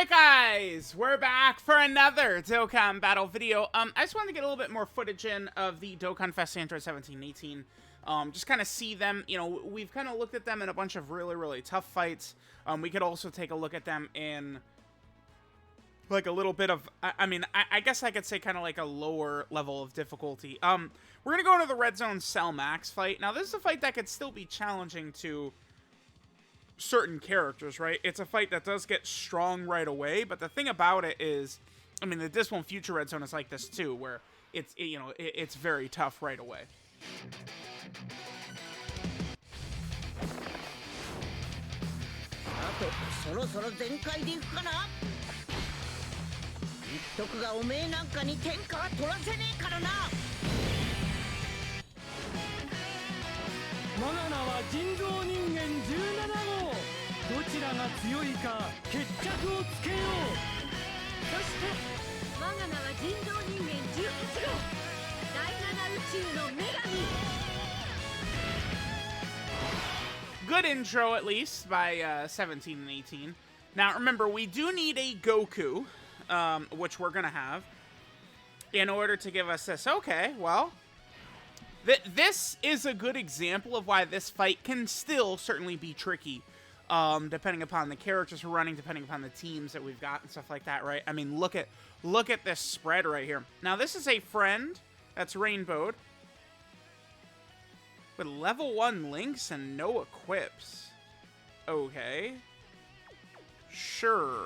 Alright guys, we're back for another Dokkan battle video. I just wanted to get a little bit more footage in of the Dokkan Fest Android 1718. Just kind of see them, you know, we've kind of looked at them in a bunch of really tough fights. We could also take a look at them in like a little bit of, I guess I could say kind of like a lower level of difficulty. We're going to go into the Red Zone Cell Max fight. Now this is a fight that could still be challenging to certain characters, right? It's a fight that does get strong right away, but the thing about it is, I mean, the Dismal Future Red Zone is like this too, where it's very tough right away. Good intro, at least, by 17 and 18. Now, remember, we do need a Goku, which we're going to have, in order to give us this. Okay, well, this is a good example of why this fight can still certainly be tricky, depending upon the characters we're running, depending upon the teams that we've got and stuff like that, right? I mean, look at this spread right here. Now, this is a friend that's rainbowed with level 1 links and no equips. Okay. Sure.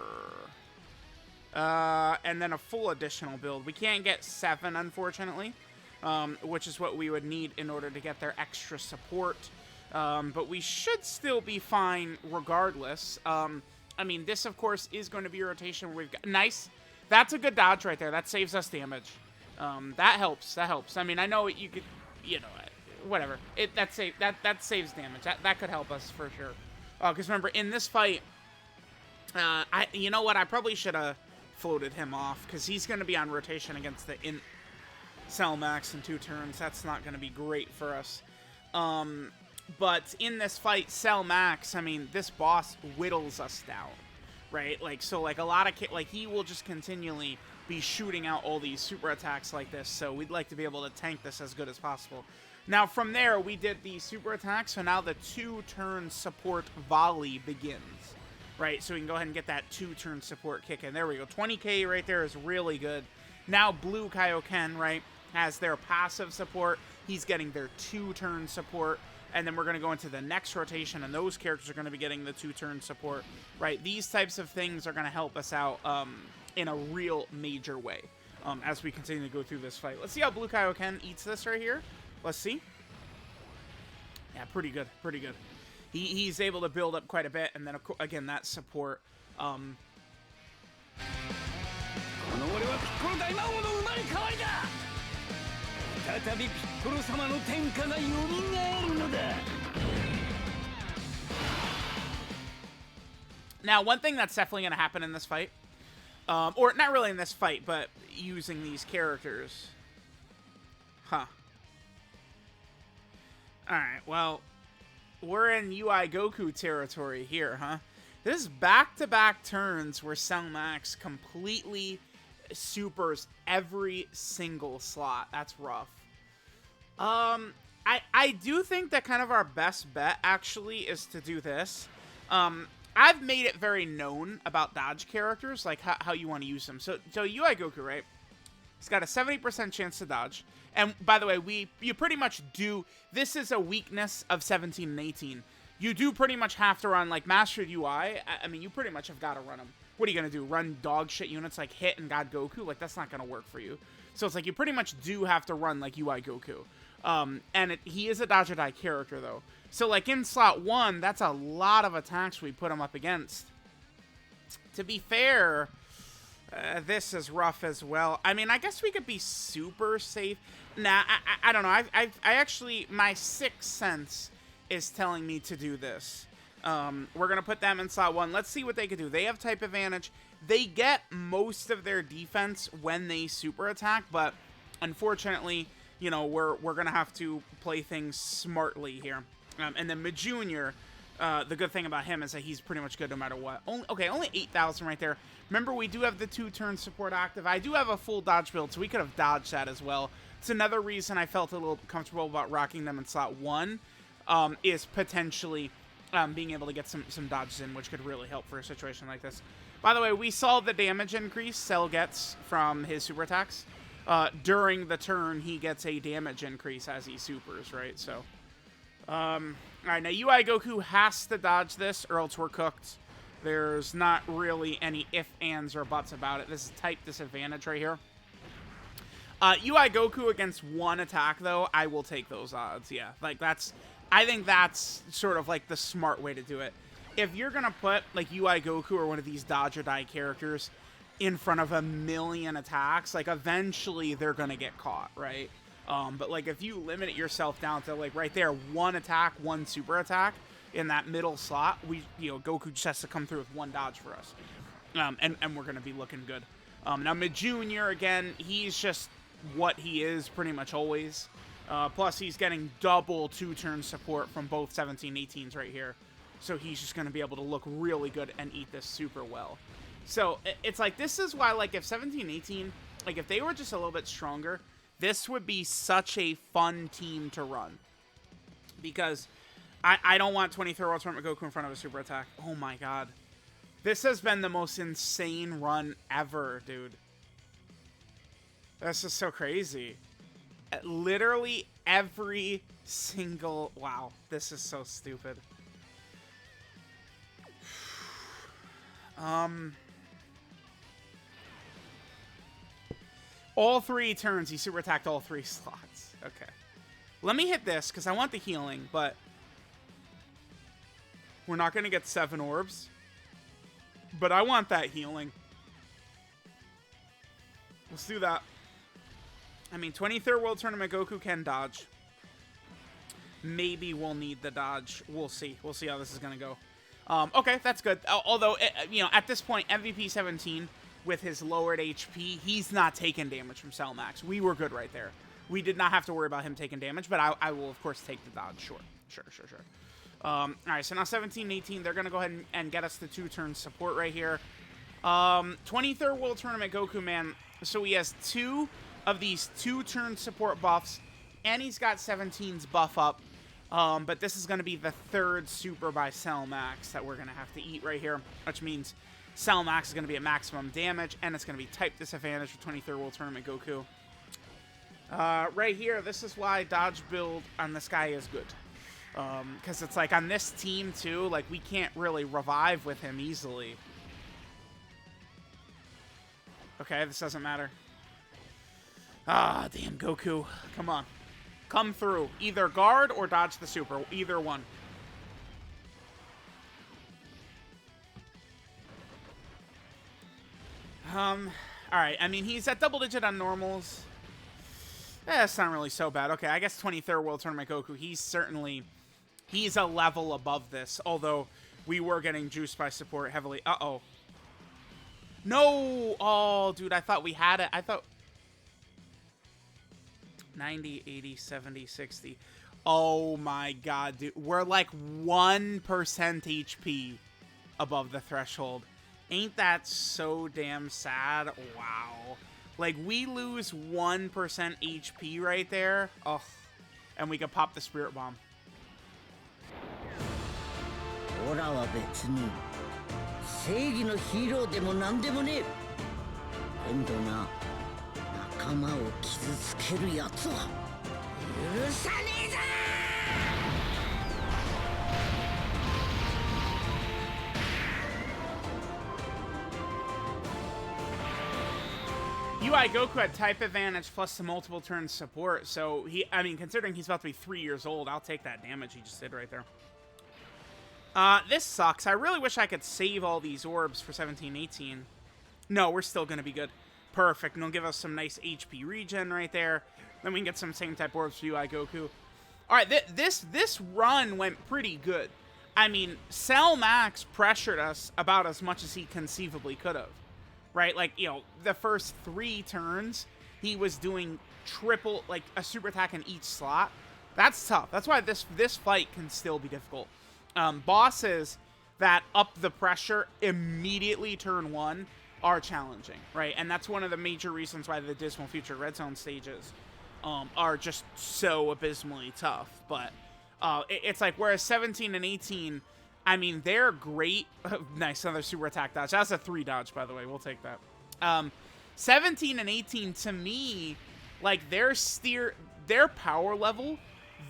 And then a full additional build. We can't get 7, unfortunately, which is what we would need in order to get their extra support. But we should still be fine regardless. I mean, this, of course, is going to be a rotation where we've got... Nice. That's a good dodge right there. That saves us damage. That helps. That helps. I mean, I know you could... You know, whatever. That saves damage. That could help us for sure. Because remember, in this fight... you know what? I probably should have floated him off. Because he's going to be on rotation against the Cell Max in 2 turns. That's not going to be great for us. But in this fight, Cell Max, I mean, this boss whittles us down, right? Like, so, like, a lot of, like, he will just continually be shooting out all these super attacks like this, so we'd like to be able to tank this as good as possible. Now, from there, we did the super attack, so now the 2-turn support volley begins, right? So we can go ahead and get that 2-turn support kick in. There we go. 20k right there is really good. Now, Blue Kaioken, right, has their passive support. He's getting their 2-turn support. And then we're going to go into the next rotation, and those characters are going to be getting the 2-turn support, right? These types of things are going to help us out in a real major way as we continue to go through this fight. Let's see how Blue Kaioken eats this right here. Let's see. Yeah, pretty good, pretty good. He's able to build up quite a bit, and then, again, that support. Now, one thing that's definitely going to happen in this fight, or not really in this fight, but using these characters. Huh. Alright, well, we're in UI Goku territory here, huh? This is back-to-back turns where Cell Max completely supers every single slot. That's rough. I do think that kind of our best bet, actually, is to do this. I've made it very known about dodge characters, like how you want to use them. So UI Goku, right? He's got a 70% chance to dodge. And by the way, you pretty much do... This is a weakness of 17 and 18. You do pretty much have to run, like, Mastered UI. I mean, you pretty much have got to run them. What are you going to do? Run dog shit units like Hit and God Goku? Like, that's not going to work for you. So it's like you pretty much do have to run, like, UI Goku. And he is a dodge or die character, though. So, like, in slot 1, that's a lot of attacks we put him up against. To be fair, this is rough as well. I mean, I guess we could be super safe. Nah, I don't know. I actually, my sixth sense is telling me to do this. We're going to put them in slot 1. Let's see what they can do. They have type advantage. They get most of their defense when they super attack, but unfortunately, you know, we're going to have to play things smartly here. And then Majunior, The good thing about him is that he's pretty much good no matter what. Only 8,000 right there. Remember, we do have the 2-turn support active. I do have a full dodge build, so we could have dodged that as well. It's another reason I felt a little comfortable about rocking them in slot 1, is potentially being able to get some dodges in, which could really help for a situation like this. By the way, we saw the damage increase Cell gets from his super attacks. During the turn, he gets a damage increase as he supers, right? So, alright, now UI Goku has to dodge this, or else we're cooked. There's not really any ifs, ands, or buts about it. This is type disadvantage right here. UI Goku against 1 attack, though, I will take those odds, yeah. Like, I think that's sort of, like, the smart way to do it. If you're gonna put, like, UI Goku or one of these dodge or die characters in front of 1,000,000 attacks, like, eventually they're gonna get caught, right? But, like, if you limit yourself down to, like, right there, 1 attack, 1 super attack in that middle slot, Goku just has to come through with 1 dodge for us. And we're gonna be looking good. Now, Mid Junior, again, he's just what he is pretty much always. Plus, he's getting double 2-turn support from both 17-18s right here. So he's just going to be able to look really good and eat this super well. So it's like, this is why, like, if 17-18, like, if they were just a little bit stronger, this would be such a fun team to run. Because I don't want 23rd World Tournament Goku in front of a super attack. Oh my god. This has been the most insane run ever, dude. This is so crazy. Literally every single... Wow, this is so stupid. All 3 turns, he super attacked all 3 slots. Okay. Let me hit this, because I want the healing, but... We're not going to get 7 orbs. But I want that healing. Let's do that. I mean, 23rd World Tournament Goku can dodge. Maybe we'll need the dodge. We'll see. We'll see how this is going to go. Okay, that's good. Although, at this point, MVP 17, with his lowered HP, he's not taking damage from Cell Max. We were good right there. We did not have to worry about him taking damage, but I will, of course, take the dodge. Sure. Alright, so now 17-18, they're going to go ahead and get us the 2-turn support right here. 23rd World Tournament Goku, man. So he has 2 of these 2-turn support buffs, and he's got 17's buff up. But this is going to be the 3rd super by Cell Max that we're going to have to eat right here, which means Cell Max is going to be at maximum damage, and it's going to be type disadvantage for 23rd World Tournament Goku. Right here, this is why dodge build on this guy is good. Because it's like on this team, too, like we can't really revive with him easily. Okay, this doesn't matter. Ah, damn, Goku. Come on. Come through. Either guard or dodge the super. Either one. Alright, I mean, he's at double digit on normals. That's not really so bad. Okay, I guess 23rd World Tournament Goku, he's a level above this. Although, we were getting juiced by support heavily. Uh-oh. No! Oh, dude, I thought we had it. I thought... 90, 80, 70, 60. Oh my god, dude. We're like 1% HP above the threshold. Ain't that so damn sad? Wow. Like, we lose 1% HP right there. Oh. And we can pop the Spirit Bomb. オラは別に正義のヒーローでもなんでもねえ。今度な、仲間を傷つけるやつは許さねえぞ。 UI Goku had type advantage plus the multiple turn support, so I mean, considering he's about to be 3 years old, I'll take that damage he just did right there. This sucks. I really wish I could save all these orbs for 17-18. No, we're still going to be good. Perfect, and it'll give us some nice HP regen right there. Then we can get some same type orbs for UI Goku. Alright, this run went pretty good. I mean, Cell Max pressured us about as much as he conceivably could have. Right, like, you know, the first 3 turns, he was doing triple, like, a super attack in each slot. That's tough. That's why this fight can still be difficult. Bosses that up the pressure immediately turn 1 are challenging, right? And that's one of the major reasons why the Dismal Future Red Zone stages are just so abysmally tough. But it's like, whereas 17 and 18, I mean, they're great. Nice, another super attack dodge. That's a 3 dodge, by the way. We'll take that. 17 and 18, to me, like, their power level,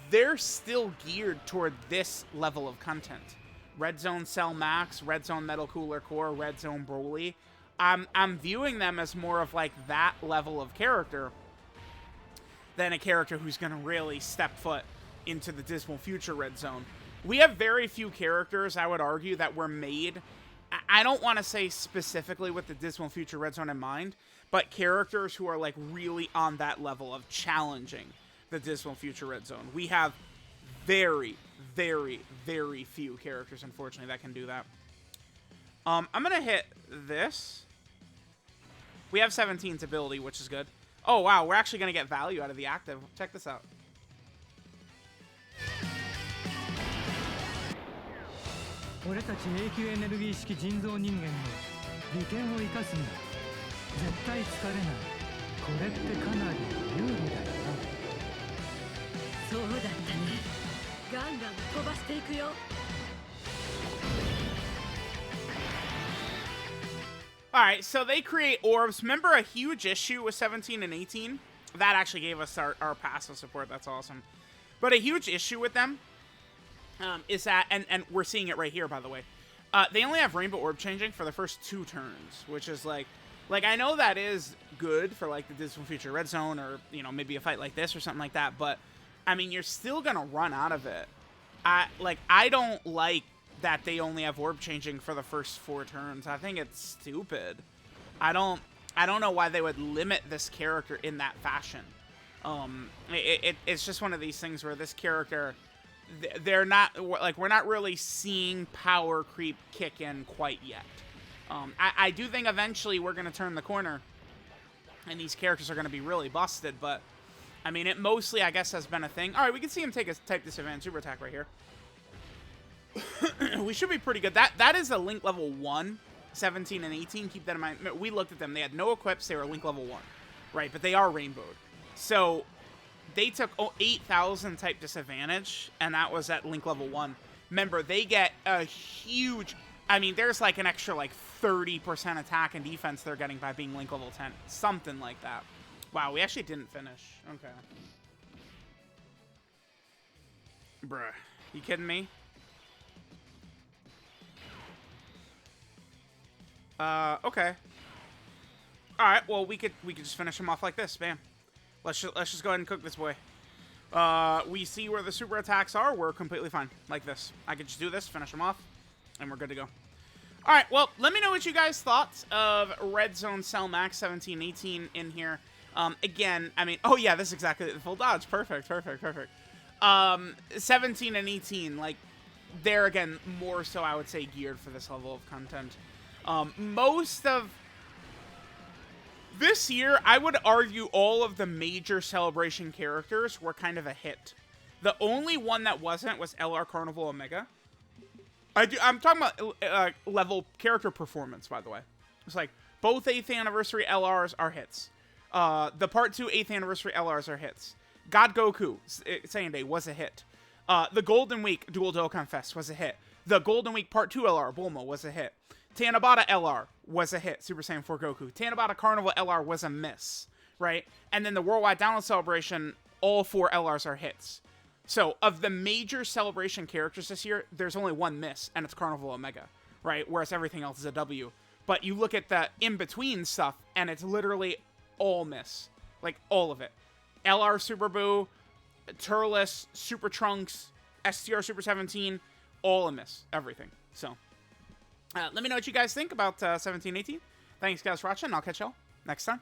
they're still geared toward this level of content. Red Zone Cell Max, Red Zone Metal Cooler Core, Red Zone Broly. I'm viewing them as more of like that level of character than a character who's going to really step foot into the Dismal Future Red Zone. We have very few characters, I would argue, that were made. I don't want to say specifically with the Dismal Future Red Zone in mind, but characters who are like really on that level of challenging the Dismal Future Red Zone. We have very, very, very few characters, unfortunately, that can do that. I'm going to hit this. We have 17's ability, which is good. Oh, wow, we're actually going to get value out of the active. Check this out. Alright, so they create orbs. Remember a huge issue with 17 and 18? That actually gave us our passive support. That's awesome. But a huge issue with them is that, and we're seeing it right here, by the way, they only have rainbow orb changing for the first 2 turns, which is like I know that is good for like the Dismal Future Red Zone, or, you know, maybe a fight like this or something like that, but I mean, you're still gonna run out of it. I don't like that they only have orb changing for the first 4 turns. I think it's stupid. I don't know why they would limit this character in that fashion. It's just one of these things where this character, they're not, like, we're not really seeing power creep kick in quite yet. I do think eventually we're gonna turn the corner and these characters are gonna be really busted, but I mean, it mostly, I guess, has been a thing. All right, we can see him take a type disadvantage super attack right here. We should be pretty good. That is a Link level 1, 17 and 18. Keep that in mind. We looked at them. They had no equips. They were Link level 1, right? But they are rainbowed. So they took 8,000 type disadvantage, and that was at Link level 1. Remember, they get a huge... I mean, there's like an extra like 30% attack and defense they're getting by being Link level 10. Something like that. Wow, we actually didn't finish. Okay. Bruh. You kidding me? Okay. Alright, well, we could just finish him off like this. Bam. Let's just go ahead and cook this boy. We see where the super attacks are. We're completely fine. Like this. I could just do this, finish him off, and we're good to go. Alright, well, let me know what you guys thought of Red Zone Cell Max 17, 18 in here. Again, I mean, oh yeah, this is exactly the full dodge. Perfect, perfect, perfect. 17 and 18, like, they're, again, more so, I would say, geared for this level of content. Most of this year, I would argue all of the major Celebration characters were kind of a hit. The only one that wasn't was LR Carnival Omega. I'm talking about level character performance, by the way. It's like, both 8th Anniversary LRs are hits. The Part 2 8th Anniversary LRs are hits. God Goku, Saiyan Day, was a hit. The Golden Week Dual Dokkan Fest was a hit. The Golden Week Part 2 LR, Bulma, was a hit. Tanabata LR was a hit, Super Saiyan 4 Goku. Tanabata Carnival LR was a miss, right? And then the Worldwide Download Celebration, all 4 LRs are hits. So, of the major Celebration characters this year, there's only one miss, and it's Carnival Omega, right? Whereas everything else is a W. But you look at the in-between stuff, and it's literally all miss. Like, all of it. LR Super Boo, Turles, Super Trunks, STR Super 17, all a miss. Everything. So, let me know what you guys think about 17, 18. Thanks, guys, for watching, and I'll catch y'all next time.